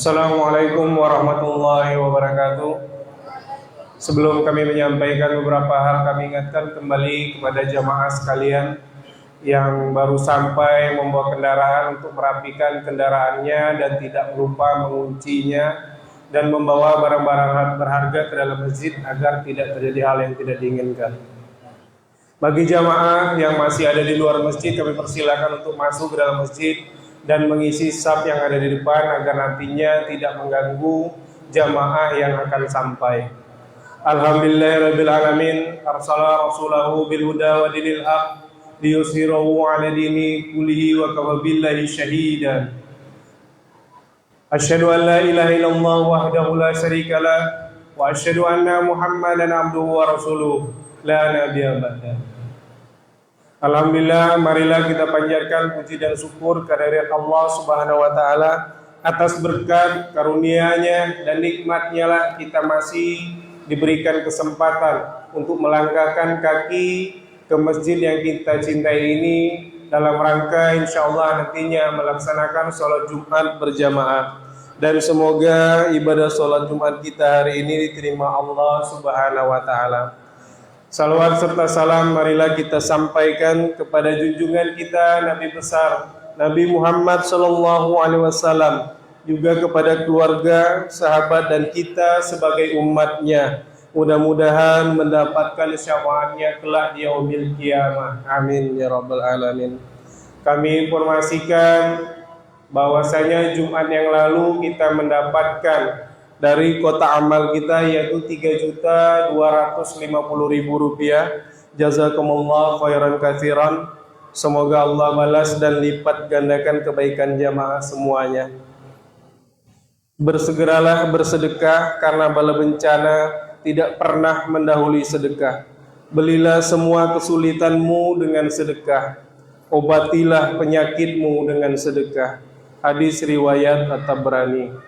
Assalamualaikum warahmatullahi wabarakatuh. Sebelum kami menyampaikan beberapa hal, kami ingatkan kembali kepada jamaah sekalian yang baru sampai membawa kendaraan untuk merapikan kendaraannya dan tidak lupa menguncinya dan membawa barang-barang berharga ke dalam masjid agar tidak terjadi hal yang tidak diinginkan. Bagi jamaah yang masih ada di luar masjid, kami persilakan untuk masuk ke dalam masjid dan mengisi saf yang ada di depan agar nantinya tidak mengganggu jamaah yang akan sampai. Alhamdulillahirabbil alamin, arsala rasulahu bil huda wa dinil haq liyuzhirahu 'ala dini kullihi wa kafa billahi shahidan. Asyhadu an la ilaha illallah wahdahu la syarika lah wa asyhadu anna Muhammadan abduhu wa rasuluh la nabiyya ba'da. Alhamdulillah, marilah kita panjatkan puji dan syukur kehadirat Allah Subhanahu wa taala atas berkat karunia-Nya dan nikmat-Nya lah kita masih diberikan kesempatan untuk melangkahkan kaki ke masjid yang kita cintai ini dalam rangka insyaallah nantinya melaksanakan sholat Jumat berjamaah. Dan semoga ibadah sholat Jumat kita hari ini diterima Allah Subhanahu wa taala. Salawat serta salam marilah kita sampaikan kepada junjungan kita Nabi besar Nabi Muhammad sallallahu alaihi wasallam, juga kepada keluarga, sahabat dan kita sebagai umatnya. Mudah-mudahan mendapatkan syafaatnya kelak di yaumil qiyamah. Amin ya rabbal alamin. Kami informasikan bahwasanya Jumat yang lalu kita mendapatkan dari kota amal kita yaitu Rp3.250.000. Jazakumullah khairan katsiran. Semoga Allah balas dan lipat gandakan kebaikan jamaah semuanya. Bersegeralah bersedekah karena bala bencana tidak pernah mendahului sedekah. Belilah semua kesulitanmu dengan sedekah. Obatilah penyakitmu dengan sedekah. Hadis riwayat At-Tabrani.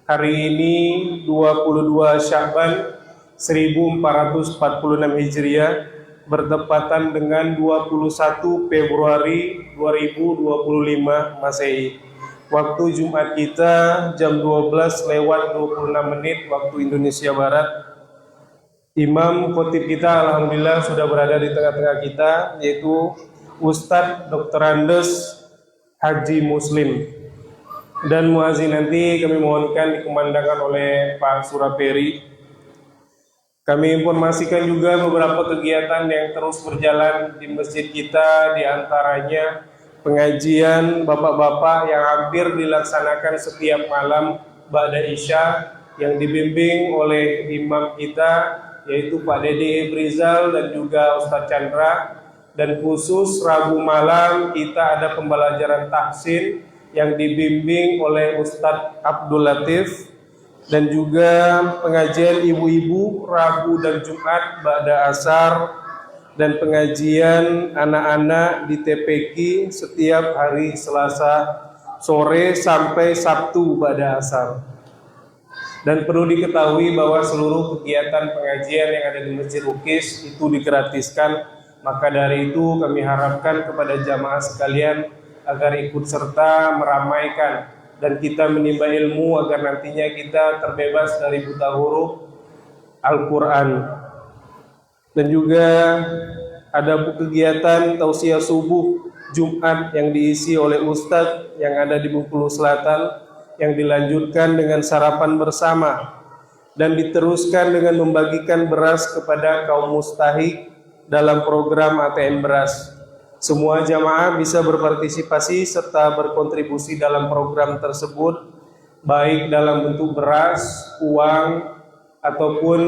Hari ini 22 Sya'ban 1446 Hijriah bertepatan dengan 21 Februari 2025 Masehi. Waktu Jumat kita jam 12:26 waktu Indonesia Barat. Imam khotib kita alhamdulillah sudah berada di tengah-tengah kita, yaitu Ustadz Dr. Andes Haji Muslim. Dan muazin nanti kami mohonkan dikumandangkan oleh Pak Suraperi. Kami informasikan juga beberapa kegiatan yang terus berjalan di masjid kita, diantaranya pengajian bapak-bapak yang hampir dilaksanakan setiap malam ba'da Isya yang dibimbing oleh imam kita yaitu Pak Dede Ibrizal dan juga Ustadz Chandra. Dan khusus Rabu malam kita ada pembelajaran tahsin yang dibimbing oleh Ustadz Abdul Latif, dan juga pengajian ibu-ibu Rabu dan Jumat ba'da asar, dan pengajian anak-anak di TPQ setiap hari Selasa sore sampai Sabtu ba'da asar. Dan perlu diketahui bahwa seluruh kegiatan pengajian yang ada di Masjid Ukis itu digratiskan. Maka dari itu kami harapkan kepada jamaah sekalian agar ikut serta meramaikan dan kita menimba ilmu agar nantinya kita terbebas dari buta huruf Al-Quran. Dan juga ada kegiatan tausiah subuh Jumat yang diisi oleh Ustadz yang ada di Bengkulu Selatan, yang dilanjutkan dengan sarapan bersama dan diteruskan dengan membagikan beras kepada kaum mustahik dalam program ATM beras. Semua jamaah bisa berpartisipasi serta berkontribusi dalam program tersebut, baik dalam bentuk beras, uang, ataupun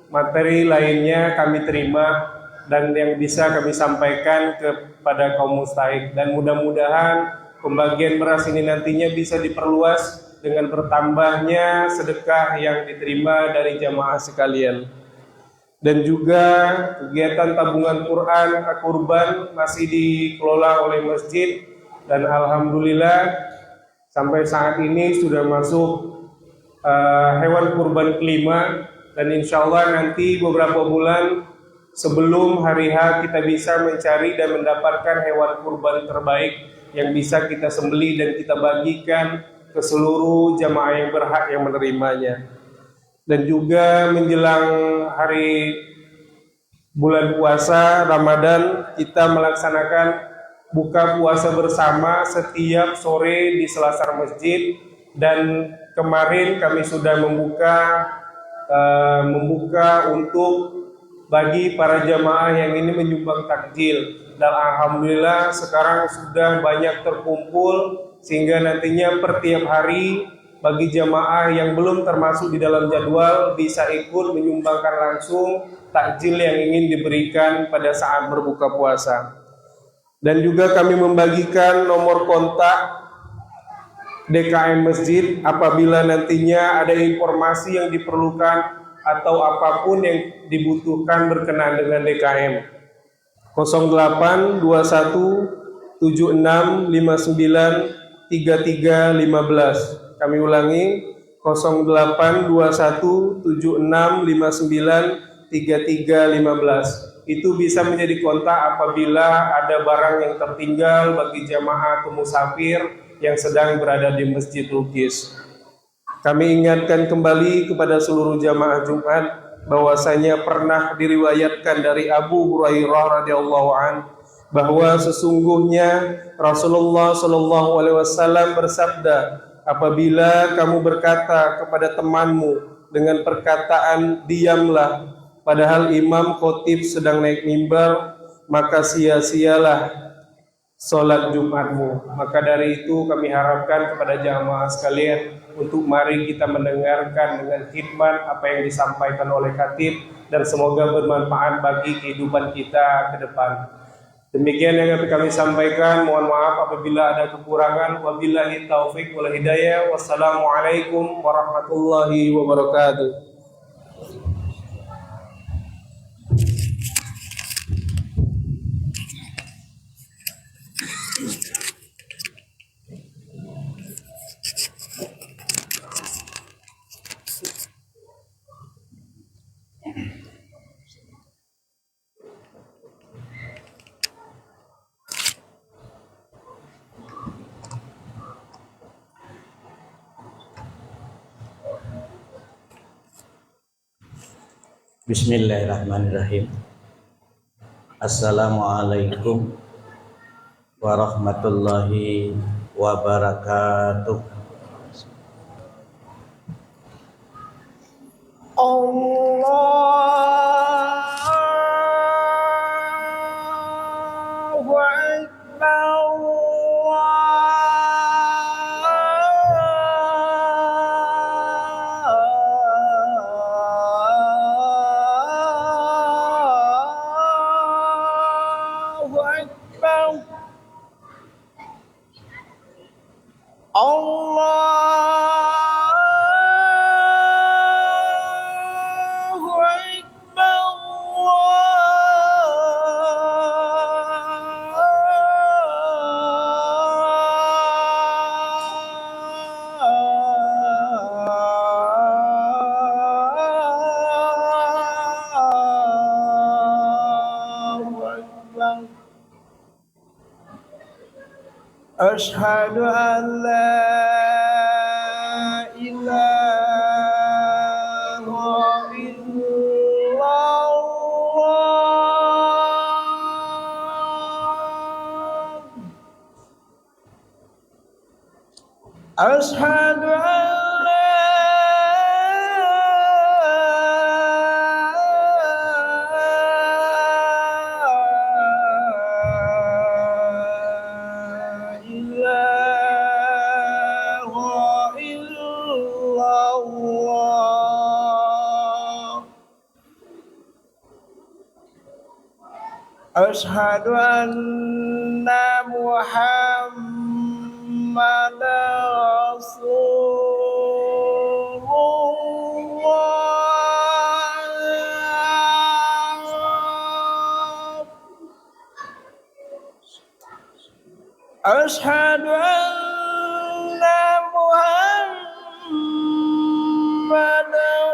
materi lainnya kami terima dan yang bisa kami sampaikan kepada kaum mustahik, dan mudah-mudahan pembagian beras ini nantinya bisa diperluas dengan bertambahnya sedekah yang diterima dari jamaah sekalian. Dan juga kegiatan tabungan Quran kurban masih dikelola oleh masjid, dan alhamdulillah sampai saat ini sudah masuk hewan kurban kelima, dan insya Allah nanti beberapa bulan sebelum hari H kita bisa mencari dan mendapatkan hewan kurban terbaik yang bisa kita sembelih dan kita bagikan ke seluruh jamaah yang berhak yang menerimanya. Dan juga menjelang hari bulan puasa Ramadan, kita melaksanakan buka puasa bersama setiap sore di selasar masjid, dan kemarin kami sudah membuka untuk bagi para jamaah yang ini menyumbang takjil, dan alhamdulillah sekarang sudah banyak terkumpul sehingga nantinya per tiap hari bagi jamaah yang belum termasuk di dalam jadwal bisa ikut menyumbangkan langsung takjil yang ingin diberikan pada saat berbuka puasa. Dan juga kami membagikan nomor kontak DKM Masjid apabila nantinya ada informasi yang diperlukan atau apapun yang dibutuhkan berkenaan dengan DKM. 0821 7659 3315. Kami ulangi, 0821 7659 3315. Itu bisa menjadi kontak apabila ada barang yang tertinggal bagi jamaah atau musafir yang sedang berada di Masjid Lukis. Kami ingatkan kembali kepada seluruh jamaah Jumat bahwasanya pernah diriwayatkan dari Abu Hurairah radhiyallahu an bahwa sesungguhnya Rasulullah Shallallahu alaihi wasallam bersabda, apabila kamu berkata kepada temanmu dengan perkataan diamlah padahal imam khotib sedang naik mimbar, maka sia-sialah sholat Jumatmu. Maka dari itu kami harapkan kepada jamaah sekalian untuk mari kita mendengarkan dengan khidmat apa yang disampaikan oleh khatib, dan semoga bermanfaat bagi kehidupan kita ke depan. Demikian yang kami sampaikan, mohon maaf apabila ada kekurangan. Wabillahi taufik wal hidayah. Wassalamualaikum warahmatullahi wabarakatuh. Bismillahirrahmanirrahim. Assalamualaikum warahmatullahi wabarakatuh. Allahu Akbar. Asyhadu an la ilaha illallah. Asyhadu an أشهد أن محمدا رسول الله أشهد أن محمدا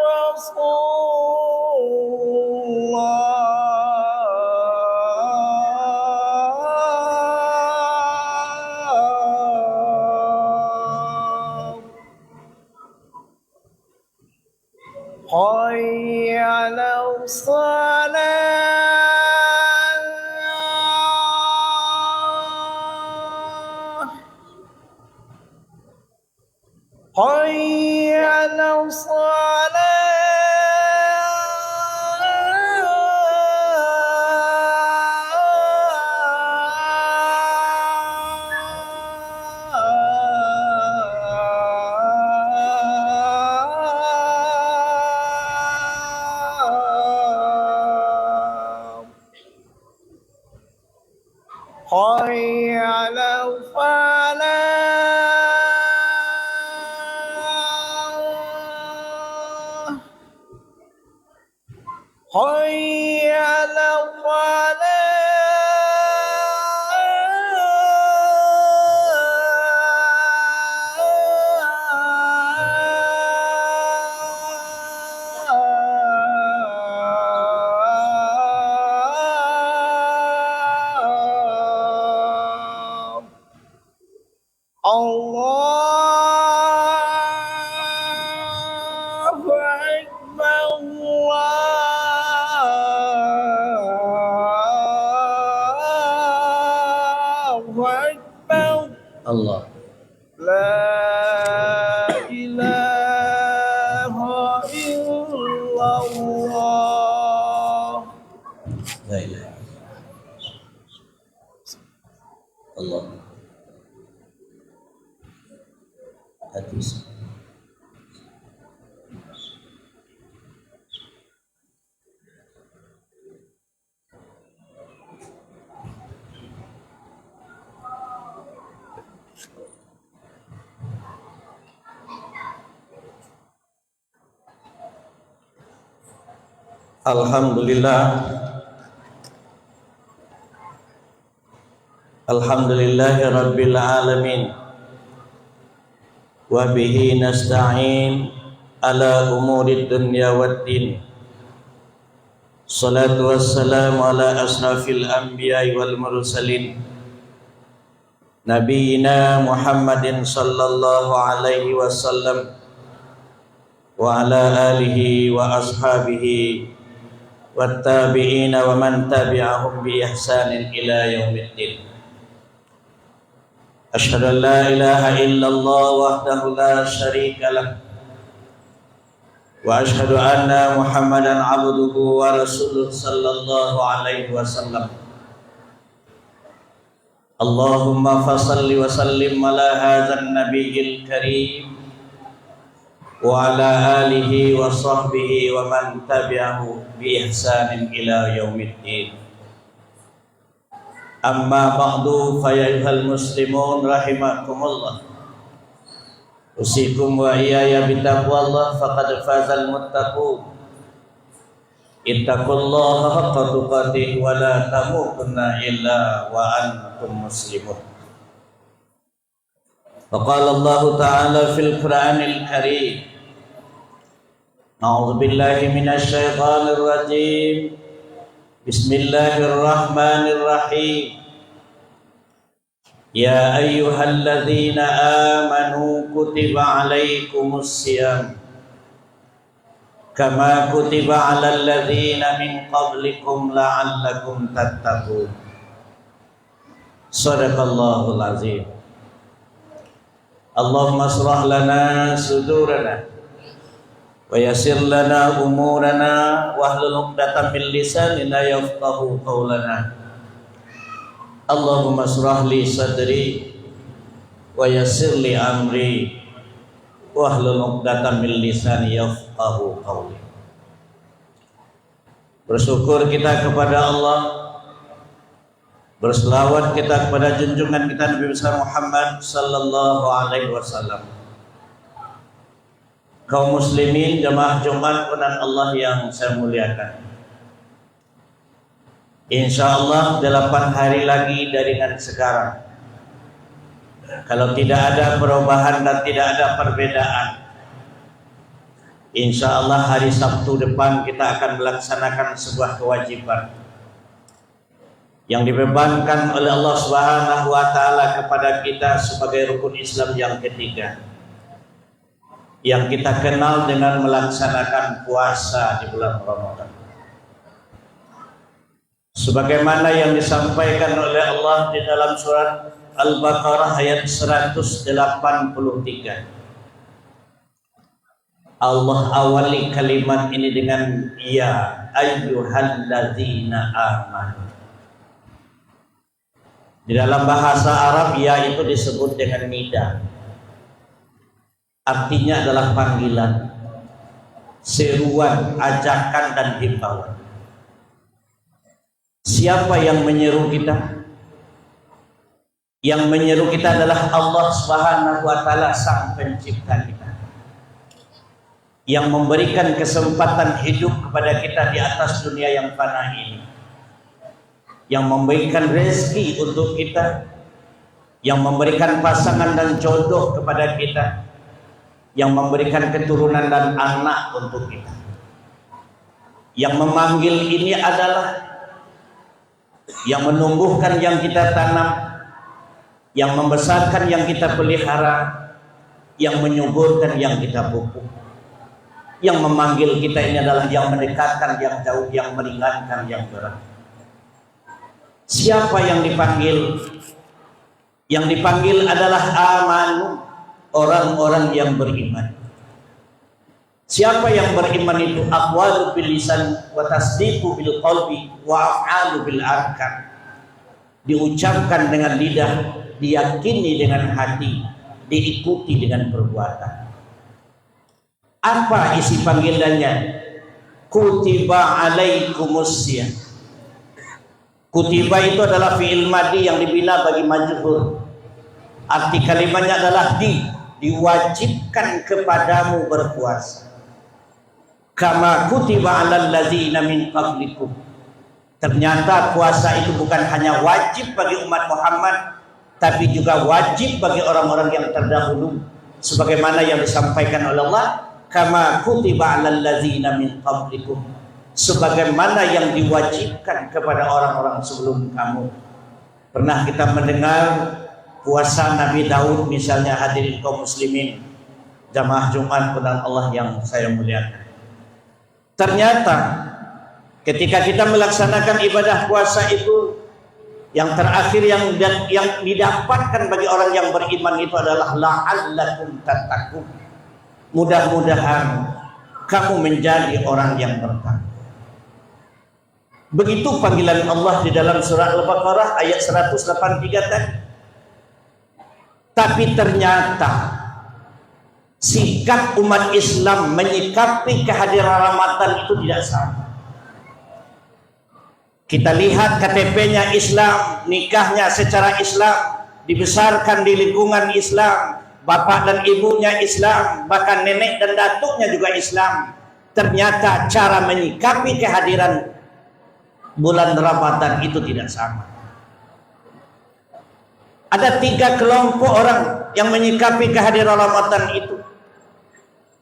رسول الله حي على الصلاة حي على الصلاة حي على الفلاح حي على الفلاح الله أكبر الله أكبر Allah. لا إله إلا الله La ilaha Allah. Hadis. Alhamdulillahi Rabbil Alamin wa bihi nasta'in ala umuri dunya waddin. Salatu wassalamu ala asrafil anbiya'i wal mursalin Nabiina Muhammadin sallallahu alaihi wasallam wa ala alihi wa ashabihi wattabi'ina wa man tabi'ahum bi ihsanin ila yaumiddin. Asyhadu an la ilaha illallah wahdahu la syarika lah wa asyhadu anna Muhammadan abduhu wa rasuluh sallallahu alaihi wasallam. Allahumma fasalli wa sallim ala hadzal nabiyil karim wa ala alihi wa sahbihi wa man tabi'ahu bi ihsanin ila yaumiddin. Amma ba'du fa ya ayyuhal muslimun rahimakumullah. Usikum wa iyaya bitaqwallah faqad fazal muttaqun. Ittaqullaha haqqa tuqatih wa la tamutunna illa wa antum muslimun. Wa qala Allah ta'ala fil Qur'anil Karim. A'udzu billahi minasy syaithanir rajim. Bismillahirrahmanirrahim. Ya ayyuhalladzina amanu kutiba alaikumus siyam kama kutiba alal ladzina min qablikum la'allakum tattaqun. Shadaqallahul azim. Allahumma shrah lana sudurana wa yassir lana umurana wahlul 'uqdatam min lisanina yafqahu qawlana. Allahumma shrah li sadri wa yassir li amri wahlul 'uqdatam min lisani yafqahu qawli. Bersyukur kita kepada Allah Berselawat kita kepada junjungan kita Nabi besar Muhammad sallallahu alaihi wasallam. Kaum muslimin jamaah Jumat penan Allah yang saya muliakan. Insyaallah 8 hari lagi dari sekarang, kalau tidak ada perubahan dan tidak ada perbedaan, insyaallah hari Sabtu depan kita akan melaksanakan sebuah kewajiban yang dibebankan oleh Allah Subhanahu wa taala kepada kita sebagai rukun Islam yang ketiga, yang kita kenal dengan melaksanakan puasa di bulan Ramadan. Sebagaimana yang disampaikan oleh Allah di dalam surat Al-Baqarah ayat 183. Allah awali kalimat ini dengan ya ayyuhalladzina amanu. Di dalam bahasa Arab ya itu disebut dengan nida. Artinya adalah panggilan, seruan, ajakan dan himbauan. Siapa yang menyeru kita? Yang menyeru kita adalah Allah Subhanahu wa taala, sang pencipta kita, yang memberikan kesempatan hidup kepada kita di atas dunia yang fana ini, yang memberikan rezeki untuk kita, yang memberikan pasangan dan jodoh kepada kita, yang memberikan keturunan dan anak untuk kita. Yang memanggil ini adalah yang menumbuhkan yang kita tanam, yang membesarkan yang kita pelihara, yang menyuburkan yang kita pupuk. Yang memanggil kita ini adalah yang mendekatkan yang jauh, yang meringankan yang berat. Siapa yang dipanggil? Yang dipanggil adalah amanu, orang-orang yang beriman. Siapa yang beriman itu? Aqwalu bil lisan wa tasdiqu bil qalbi wa af'alu bil arkan. Diucapkan dengan lidah, diyakini dengan hati, diikuti dengan perbuatan. Apa isi panggilannya? Kutiba alaikumus siyam. Kutiba itu adalah fi'il madhi yang dibina bagi majhul. Arti kalimatnya adalah diwajibkan kepadamu berpuasa. Kama kutiba alal ladzina min qablikum. Ternyata puasa itu bukan hanya wajib bagi umat Muhammad, tapi juga wajib bagi orang-orang yang terdahulu, sebagaimana yang disampaikan oleh Allah, kama kutiba alal ladzina min qablikum, sebagaimana yang diwajibkan kepada orang-orang sebelum kamu. Pernah kita mendengar puasa Nabi Daud misalnya, hadirin kaum muslimin jamaah Jumat penan Allah yang saya muliakan. Ternyata ketika kita melaksanakan ibadah puasa itu, yang terakhir yang didapatkan bagi orang yang beriman itu adalah la'allakum tattaqun. Mudah-mudahan kamu menjadi orang yang bertakwa. Begitu panggilan Allah di dalam surah Al-Baqarah ayat 183 tadi. Tapi ternyata sikap umat Islam menyikapi kehadiran Ramadan itu tidak sama. Kita lihat KTP-nya Islam, nikahnya secara Islam, dibesarkan di lingkungan Islam, bapak dan ibunya Islam, bahkan nenek dan datuknya juga Islam. Ternyata cara menyikapi kehadiran bulan Ramadan itu tidak sama. Ada 3 kelompok orang yang menyikapi kehadiran Ramadan itu.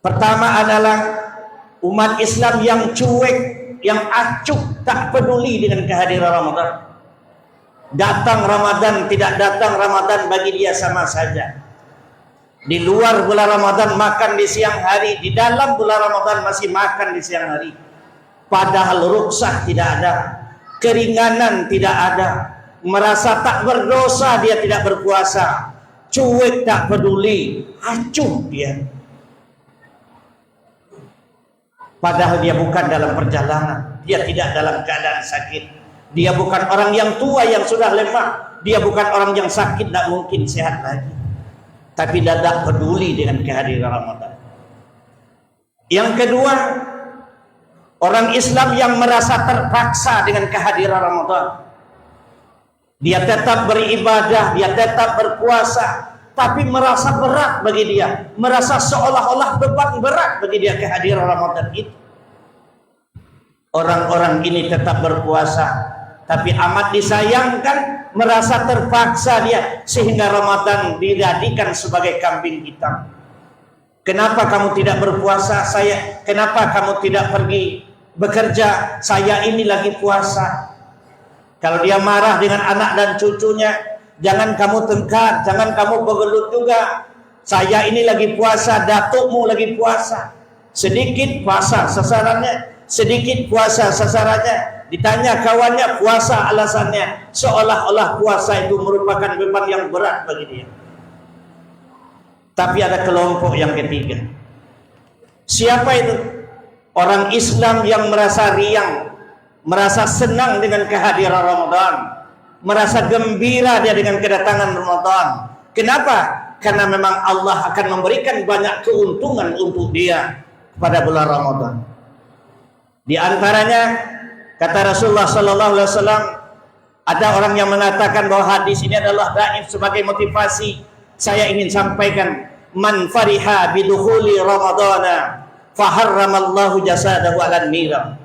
Pertama adalah umat Islam yang cuek, yang acuh, tak peduli dengan kehadiran Ramadan. Datang Ramadan, tidak datang Ramadan bagi dia sama saja. Di luar bulan Ramadan makan di siang hari, di dalam bulan Ramadan masih makan di siang hari. Padahal rukhsah tidak ada, keringanan tidak ada, merasa tak berdosa dia tidak berpuasa, cuek tak peduli, acuh dia. Padahal dia bukan dalam perjalanan, dia tidak dalam keadaan sakit, dia bukan orang yang tua yang sudah lemah, dia bukan orang yang sakit tak mungkin sehat lagi, tapi tidak peduli dengan kehadiran Ramadan. Yang kedua, orang Islam yang merasa terpaksa dengan kehadiran Ramadan. Dia tetap beribadah, dia tetap berpuasa, tapi merasa berat bagi dia, merasa seolah-olah beban berat bagi dia kehadiran Ramadan itu. Orang-orang ini tetap berpuasa, tapi amat disayangkan merasa terpaksa dia, sehingga Ramadan dijadikan sebagai kambing hitam. Kenapa kamu tidak berpuasa? Kenapa kamu tidak pergi bekerja? Saya ini lagi puasa. Kalau dia marah dengan anak dan cucunya, jangan kamu tengkar, jangan kamu bergelut juga. Saya ini lagi puasa, datukmu lagi puasa. Sedikit puasa sasarannya, sedikit puasa sasarannya. Ditanya kawannya, puasa alasannya. Seolah-olah puasa itu merupakan beban yang berat bagi dia. Tapi ada kelompok yang ketiga. Siapa itu? Orang Islam yang merasa riang, merasa senang dengan kehadiran Ramadan, merasa gembira dia dengan kedatangan Ramadan. Kenapa? Karena memang Allah akan memberikan banyak keuntungan untuk dia pada bulan Ramadan. Di antaranya kata Rasulullah sallallahu alaihi wasallam, ada orang yang mengatakan bahwa hadis ini adalah dhaif sebagai motivasi. Saya ingin sampaikan, man fariha bidukhuli ramadana faharramallahu jasadahu 'alan nira.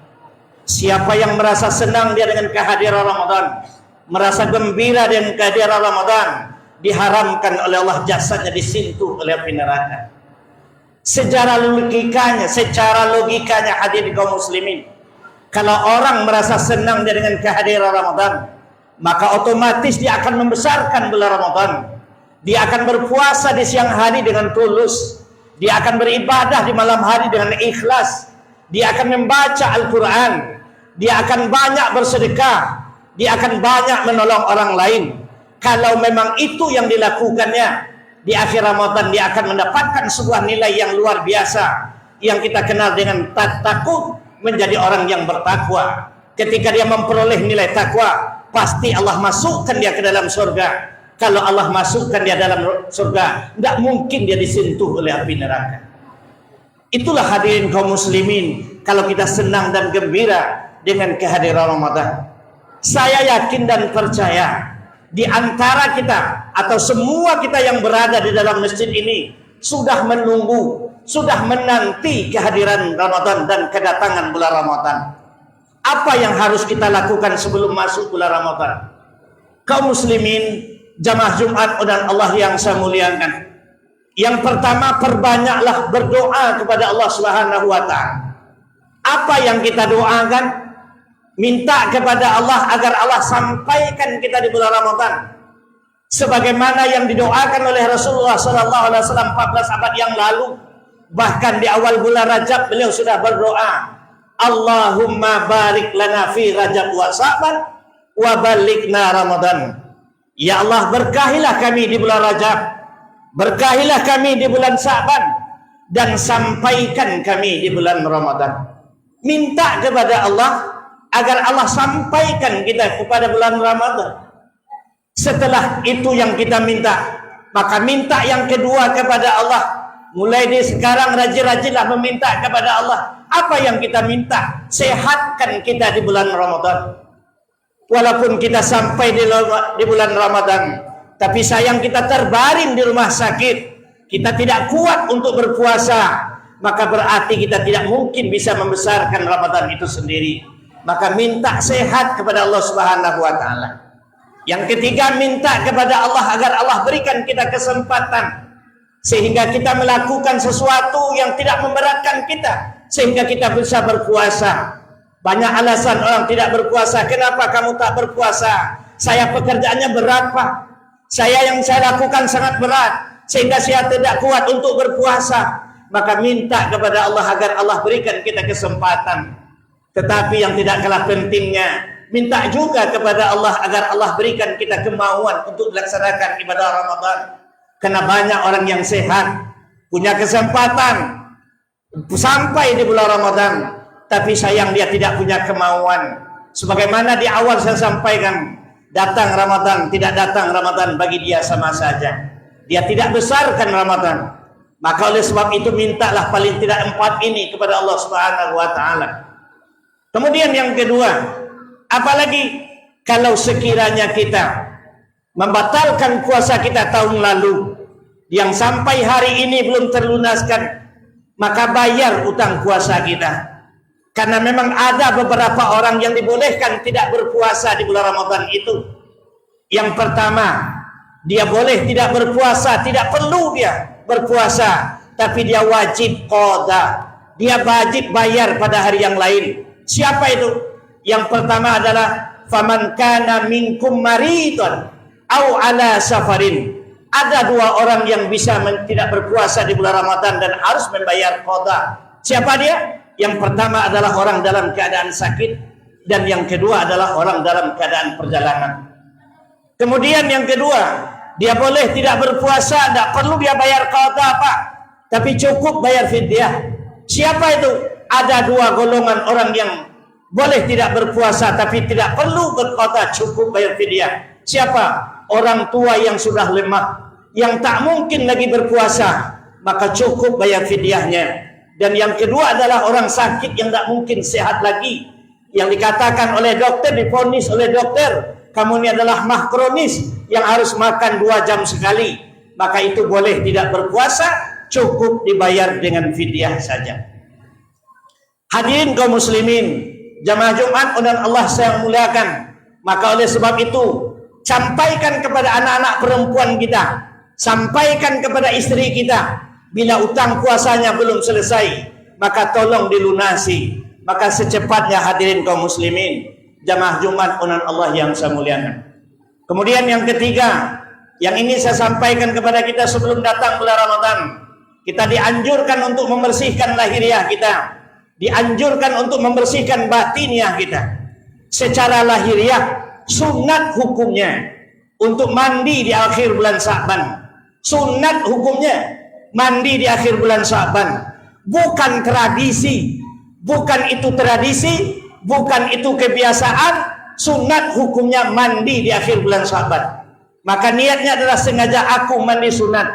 Siapa yang merasa senang dia dengan kehadiran Ramadan, merasa gembira dengan kehadiran Ramadan, diharamkan oleh Allah jasadnya disentuh oleh api neraka. Secara logikanya hadir kaum muslimin, kalau orang merasa senang dia dengan kehadiran Ramadan, maka otomatis dia akan membesarkan bulan Ramadan. Dia akan berpuasa di siang hari dengan tulus, dia akan beribadah di malam hari dengan ikhlas, dia akan membaca Al-Quran, dia akan banyak bersedekah, dia akan banyak menolong orang lain. Kalau memang itu yang dilakukannya, di akhir Ramadan dia akan mendapatkan sebuah nilai yang luar biasa, yang kita kenal dengan takut, menjadi orang yang bertakwa. Ketika dia memperoleh nilai takwa, pasti Allah masukkan dia ke dalam surga. Kalau Allah masukkan dia dalam surga, tidak mungkin dia disentuh oleh api neraka. Itulah hadirin kaum muslimin, kalau kita senang dan gembira dengan kehadiran Ramadan. Saya yakin dan percaya di antara kita atau semua kita yang berada di dalam masjid ini sudah menunggu, sudah menanti kehadiran Ramadan dan kedatangan bulan Ramadan. Apa yang harus kita lakukan sebelum masuk bulan Ramadan? Kaum muslimin, jamaah Jumat dan Allah yang saya muliakan. Yang pertama, perbanyaklah berdoa kepada Allah Subhanahu wa taala. Apa yang kita doakan? Minta kepada Allah agar Allah sampaikan kita di bulan Ramadan sebagaimana yang didoakan oleh Rasulullah sallallahu alaihi wasallam 14 abad yang lalu. Bahkan di awal bulan Rajab beliau sudah berdoa, Allahumma barik lana fi Rajab wa Sa'ban wa balighna Ramadan. Ya Allah, berkahilah kami di bulan Rajab, berkahilah kami di bulan Sa'ban, dan sampaikan kami di bulan Ramadan. Minta kepada Allah agar Allah sampaikan kita kepada bulan Ramadan. Setelah itu yang kita minta, maka minta yang kedua kepada Allah. Mulai dari sekarang rajin-rajinlah meminta kepada Allah. Apa yang kita minta? Sehatkan kita di bulan Ramadan. Walaupun kita sampai di bulan Ramadan, tapi sayang kita terbaring di rumah sakit, kita tidak kuat untuk berpuasa, maka berarti kita tidak mungkin bisa membesarkan Ramadan itu sendiri. Maka minta sehat kepada Allah Subhanahu wa taala. Yang ketiga, minta kepada Allah agar Allah berikan kita kesempatan sehingga kita melakukan sesuatu yang tidak memberatkan kita, sehingga kita bisa berpuasa. Banyak alasan orang tidak berpuasa. Kenapa kamu tak berpuasa? Saya pekerjaannya berat, Pak. Yang saya lakukan sangat berat sehingga saya tidak kuat untuk berpuasa. Maka minta kepada Allah agar Allah berikan kita kesempatan. Tetapi yang tidak kalah pentingnya, minta juga kepada Allah agar Allah berikan kita kemauan untuk melaksanakan ibadah Ramadan. Karena banyak orang yang sehat, punya kesempatan sampai di bulan Ramadan, tapi sayang dia tidak punya kemauan. Sebagaimana di awal saya sampaikan, datang Ramadan, tidak datang Ramadan bagi dia sama saja. Dia tidak besarkan Ramadan. Maka oleh sebab itu mintalah paling tidak 4 ini kepada Allah Subhanahu wa taala. Kemudian yang kedua, apalagi kalau sekiranya kita membatalkan puasa kita tahun lalu yang sampai hari ini belum terlunaskan, maka bayar utang puasa kita. Karena memang ada beberapa orang yang dibolehkan tidak berpuasa di bulan Ramadan itu. Yang pertama, dia boleh tidak berpuasa, tidak perlu dia berpuasa, tapi dia wajib qada. Dia wajib bayar pada hari yang lain. Siapa itu? Yang pertama adalah faman kana minkum maridun au ala safarin. Ada dua orang yang bisa tidak berpuasa di bulan Ramadan dan harus membayar qada. Siapa dia? Yang pertama adalah orang dalam keadaan sakit, dan yang kedua adalah orang dalam keadaan perjalanan. Kemudian yang kedua, dia boleh tidak berpuasa, tidak perlu dia bayar qada apa, tapi cukup bayar fidyah. Siapa itu? Ada dua golongan orang yang boleh tidak berpuasa tapi tidak perlu berqada, cukup bayar fidyah. Siapa? Orang tua yang sudah lemah, yang tak mungkin lagi berpuasa, maka cukup bayar fidyahnya. Dan yang kedua adalah orang sakit yang tak mungkin sehat lagi, yang dikatakan oleh dokter, divonis oleh dokter, kamu ini adalah mah kronis yang harus makan 2 jam sekali, maka itu boleh tidak berpuasa, cukup dibayar dengan fidyah saja. Hadirin kaum muslimin, jamaah Jumat dan Allah saya muliakan, maka oleh sebab itu sampaikan kepada anak-anak perempuan kita, sampaikan kepada istri kita, bila utang puasanya belum selesai, maka tolong dilunasi. Maka secepatnya hadirin kaum muslimin, jamaah Jumat dan Allah yang saya muliakan. Kemudian yang ketiga, yang ini saya sampaikan kepada kita sebelum datang bulan Ramadan, kita dianjurkan untuk membersihkan lahiriah kita, dianjurkan untuk membersihkan batiniah kita. Secara lahiriah, sunat hukumnya untuk mandi di akhir bulan Sya'ban. Sunat hukumnya mandi di akhir bulan Sya'ban. Bukan tradisi, bukan itu tradisi, bukan itu kebiasaan. Sunat hukumnya mandi di akhir bulan Sya'ban. Maka niatnya adalah sengaja aku mandi sunat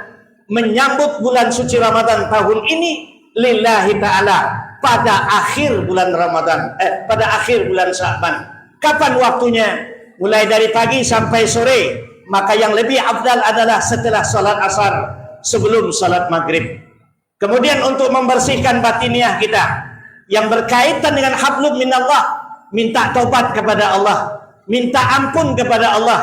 menyambut bulan suci Ramadan tahun ini lillahi ta'ala pada akhir bulan Ramadan, pada akhir bulan Sya'ban. Kapan waktunya? Mulai dari pagi sampai sore. Maka yang lebih afdal adalah setelah salat asar, sebelum salat maghrib. Kemudian untuk membersihkan batiniah kita yang berkaitan dengan hablum minallah, minta taubat kepada Allah, minta ampun kepada Allah,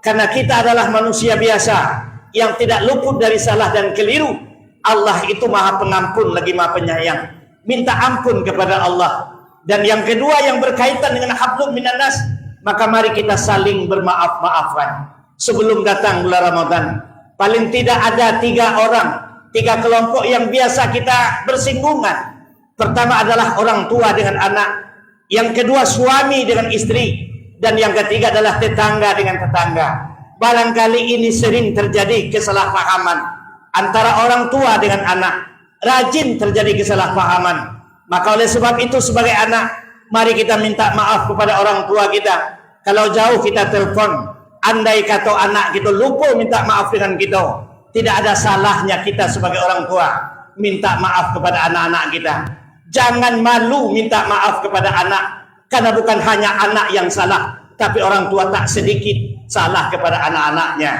karena kita adalah manusia biasa yang tidak luput dari salah dan keliru. Allah itu maha pengampun lagi maha penyayang. Minta ampun kepada Allah. Dan yang kedua yang berkaitan dengan hablum minannas, maka mari kita saling bermaaf-maafan sebelum datang bulan Ramadan. Paling tidak ada 3 orang, 3 kelompok yang biasa kita bersinggungan. Pertama adalah orang tua dengan anak, yang kedua suami dengan istri, dan yang ketiga adalah tetangga dengan tetangga. Barangkali ini sering terjadi kesalahpahaman antara orang tua dengan anak, rajin terjadi kesalahpahaman. Maka oleh sebab itu sebagai anak, mari kita minta maaf kepada orang tua kita. Kalau jauh kita telepon, andai kata anak kita lupa minta maaf dengan kita, tidak ada salahnya kita sebagai orang tua minta maaf kepada anak-anak kita. Jangan malu minta maaf kepada anak, karena bukan hanya anak yang salah, tapi orang tua tak sedikit salah kepada anak-anaknya.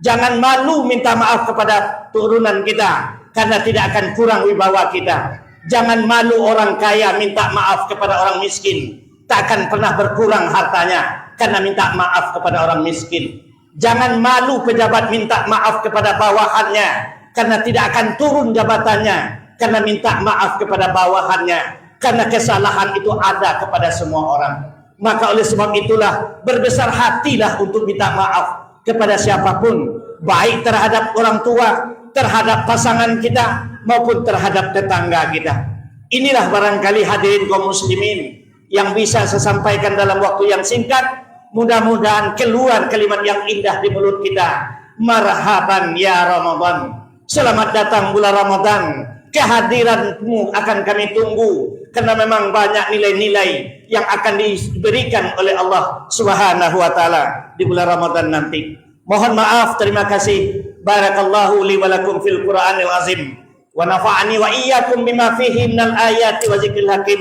Jangan malu minta maaf kepada turunan kita, karena tidak akan kurang wibawa kita. Jangan malu orang kaya minta maaf kepada orang miskin, tak akan pernah berkurang hartanya karena minta maaf kepada orang miskin. Jangan malu pejabat minta maaf kepada bawahannya, karena tidak akan turun jabatannya karena minta maaf kepada bawahannya, karena kesalahan itu ada kepada semua orang. Maka oleh sebab itulah berbesar hatilah untuk minta maaf kepada siapapun, baik terhadap orang tua, terhadap pasangan kita, maupun terhadap tetangga kita. Inilah barangkali hadirin kaum muslimin yang bisa saya sampaikan dalam waktu yang singkat. Mudah-mudahan keluar kalimat yang indah di mulut kita. Marhaban ya Ramadan. Selamat datang bulan Ramadan. Kehadiranmu akan kami tunggu, karena memang banyak nilai-nilai yang akan diberikan oleh Allah Subhanahu wa taala di bulan Ramadan nanti. Mohon maaf, terima kasih. Barakallahu li wa lakum fil Qur'anil azim, wa nafa'ani wa iyyakum bima fihi minal ayati wa zikril hakim,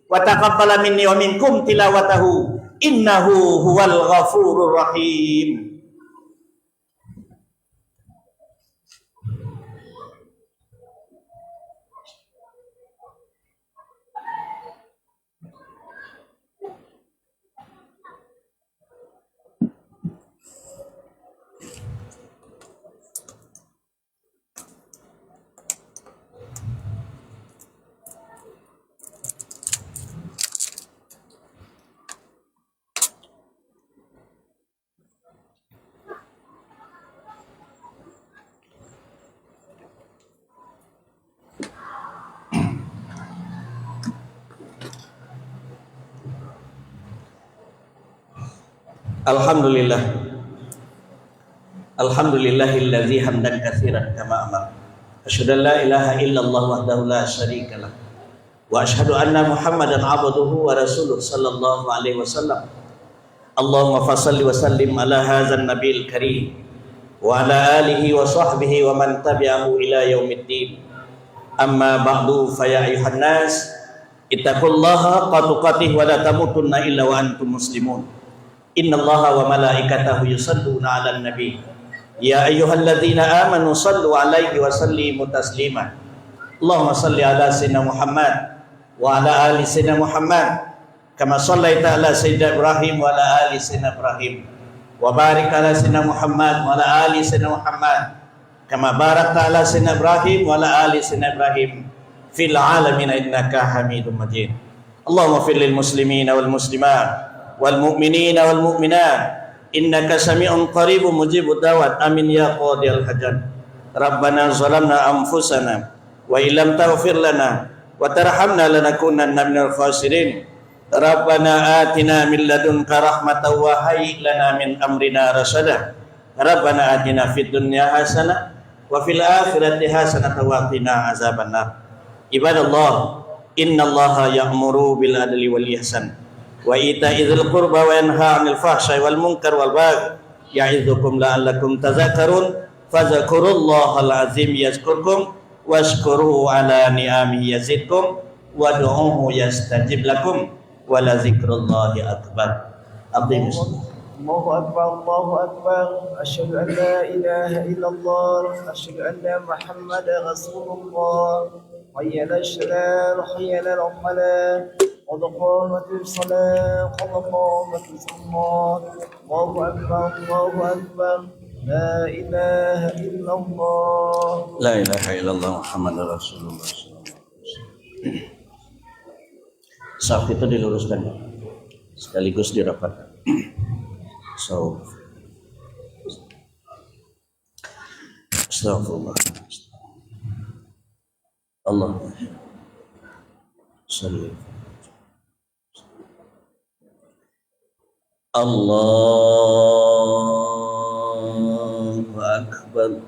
wa taqabbala minni wa minkum tilawatahu, innahu huwal ghafurur rahim. Alhamdulillah. Alhamdulillahilladzi hamdan katsiran kama amar. Asyhadu an la ilaha illallah wahdahu la syarikalah. Wa asyhadu anna Muhammadan abduhu wa rasuluh sallallahu alaihi wasallam. Allahumma fashalli wa sallim ala hadzal nabiyil karim wa ala alihi wa sahbihi wa man tabi'ahu ila yaumiddin. Amma ba'du fa ya ayuhan nas ittaqullaha haqqa tuqatih wa la tamutunna illa wa antum muslimun. Innallaha wa malaikatahu yusalluna 'alan nabi. Ya ayyuhalladzina amanu sallu 'alaihi wa sallimu taslima. Allahumma salli ala sayyidina Muhammad wa ala ali sayyidina Muhammad kama shallaita ala sayyidina Ibrahim wa ala ali sayyidina Ibrahim wa barik ala sayyidina Muhammad wa ala ali sayyidina Muhammad kama barakta ala sayyidina Ibrahim wa ala ali sayyidina Ibrahim fil alamin innaka Hamidum Majid. Allahumma fir lil muslimina wal muslimat wal mu'minina wal mu'minat innaka sami'un qaribun mujibud da'wat. Amin ya qadiyal hajat. Rabbana zalamna anfusana wa illam taghfir lana wa tarhamna lanakunanna minal khasirin. Rabbana atina min ladunka rahmatan wa hayyi lana min amrina rasada. Rabbana atina fid dunya hasanah wa fil akhirati hasanah wa qina azabannar. Ibadallah, innallaha ya'muru bil adli wal ihsan wa ita'idzil qurba wa yanha 'anil fahsya'i wal munkar wal baghi ya'idzukum la'allakum tadhakkarun. Fadhkurullahal azim yazkurkum washkuruhu 'ala ni'amihi yazidkum wad'uuhu yastajib lakum wa la dzikrullahi akbar. Aqimus. Allahu akbar, Allahu akbar. Asyhadu an la ilaha illallah, asyhadu anna Muhammadar Rasulullah. Hayya 'alal salam, hayya 'alal falah. قد قامت الصلاة قد قامت الصلاة. الله أكبر الله أكبر. لا إله إلا الله. La ilaha illallah Muhammadur Rasulullah. Saf itu diluruskan sekaligus dirapatkan. So, Astagfirullah. Allah. Salli. Allahu Akbar.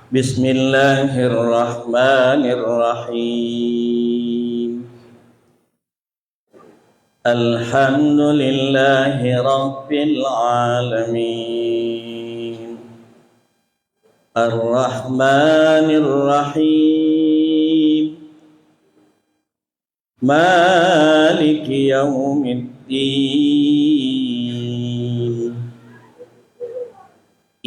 Bismillahirrahmanirrahim. Alhamdulillahi rabbil alamin. Ar-Rahmanir-Rahim. Maliki yaumiddin.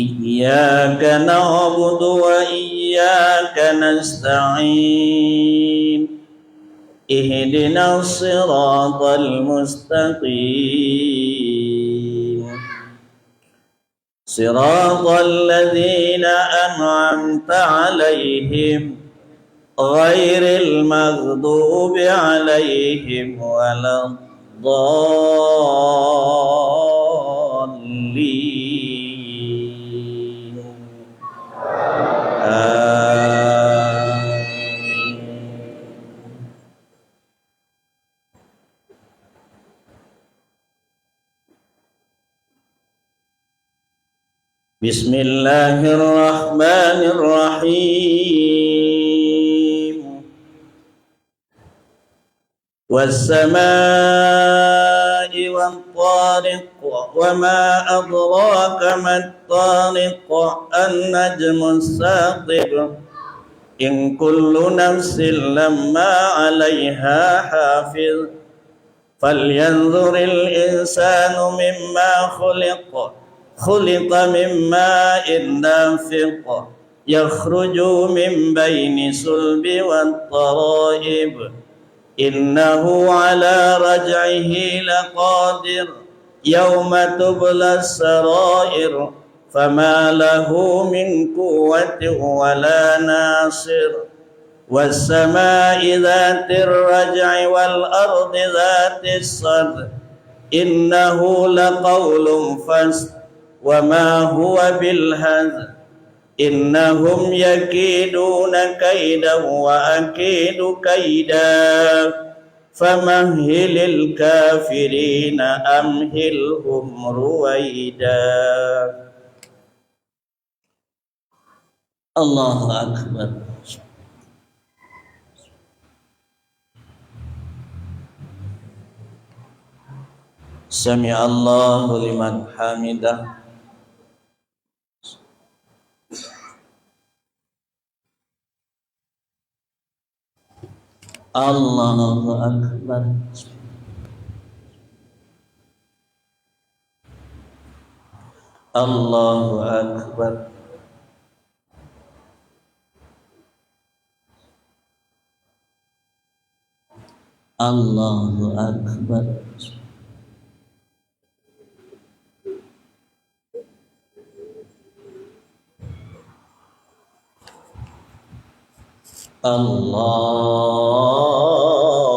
Iyyaka na'budu wa iyyaka nasta'in. Ihdinas siratal mustaqim. Siratal ladzina an'amta 'alaihim ghairil maghdubi 'alaihim waladdallin. Bismillahirrahmanirrahim. Was-samaa'i wat-tariq wa ma adraka mat-tariq an-najmus saqib. In kullu nafsin lamma 'alayha hafiz. Falyanzuril insanu mimma khuliqa. Khuliqa min ma'in dafiq yakhruju min baini sulbi wat tara'ib. Innahu ala raj'ihi laqadir. يوم تبلى السرائر فما له من قوة ولا ناصر والسماء ذات الرجع والأرض ذات الصدع إنه لقول فصل وما هو بالهزل إنهم يكيدون كيدا وأكيد كيدا فمهل الكافرين أمهلهم رويدا. الله أكبر. سمع الله لمن حمده. الله أكبر. الله أكبر. الله أكبر.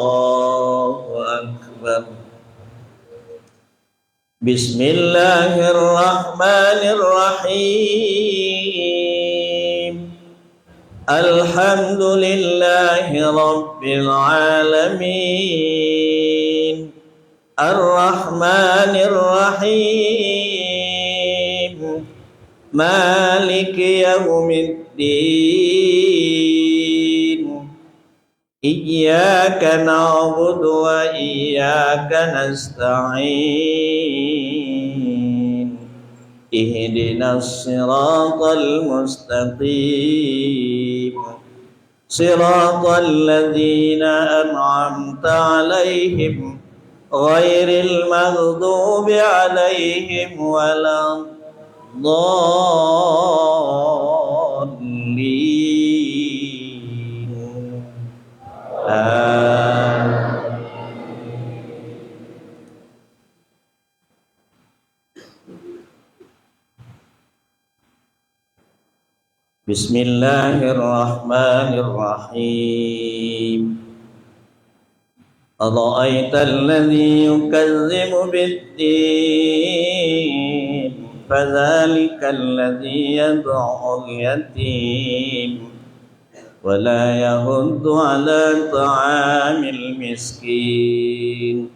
الله أكبر. بسم الله الرحمن الرحيم. الحمد لله رب العالمين الرحمن الرحيم مالك يوم الدين إياك نعبد وإياك نستعين اهدنا الصراط المستقيم صراط الذين أنعمت عليهم غير المغضوب عليهم ولا الضالين. بسم الله الرحمن الرحيم. أرأيت الذي يكذب بالدين فذلك الذي يدعو اليتيم ولا يحض على طعام المسكين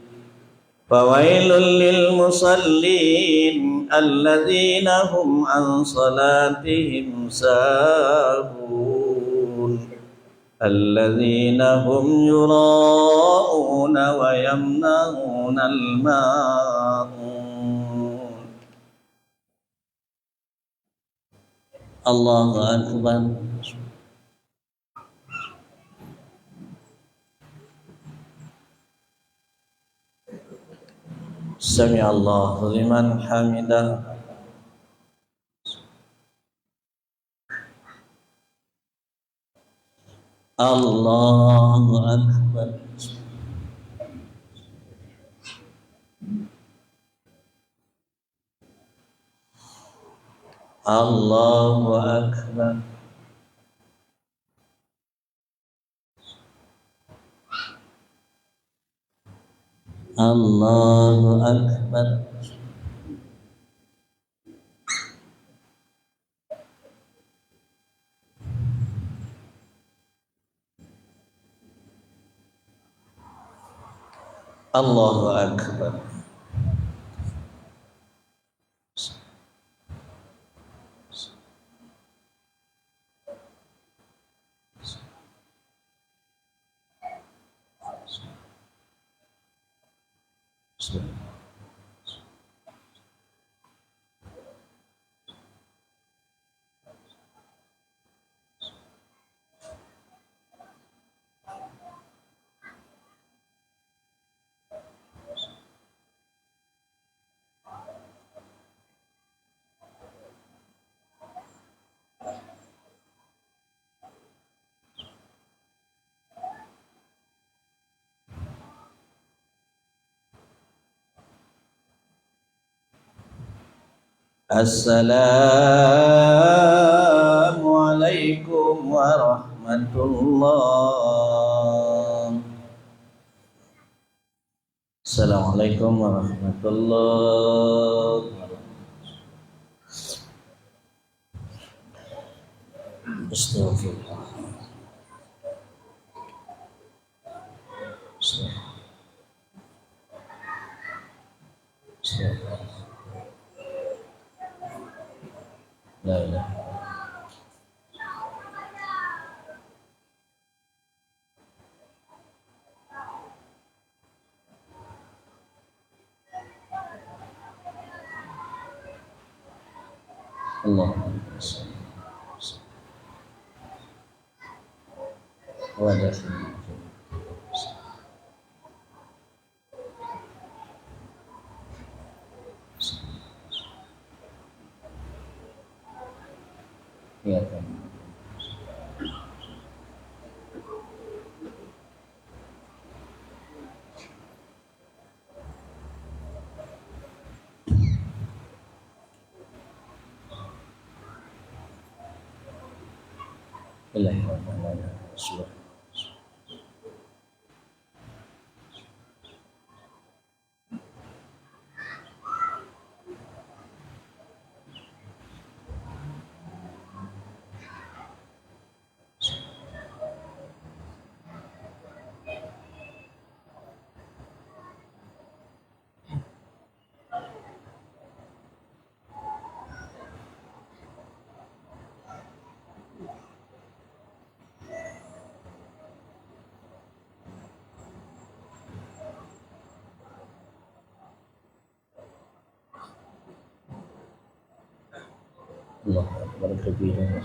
فويل للمصلين الذين هم عن صلاتهم ساهون الذين هم يراءون ويمنعون الماعون. الله أكبر. سمع الله لمن حمده. الله أكبر. الله أكبر. الله أكبر. الله أكبر. Assalamualaikum warahmatullah. Assalamualaikum warahmatullah. Astagfirullah. La ilaha. Allah. Wadah. Ya kan. Bismillahirrahmanirrahim. Allah Akbar kabira.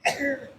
Ahem.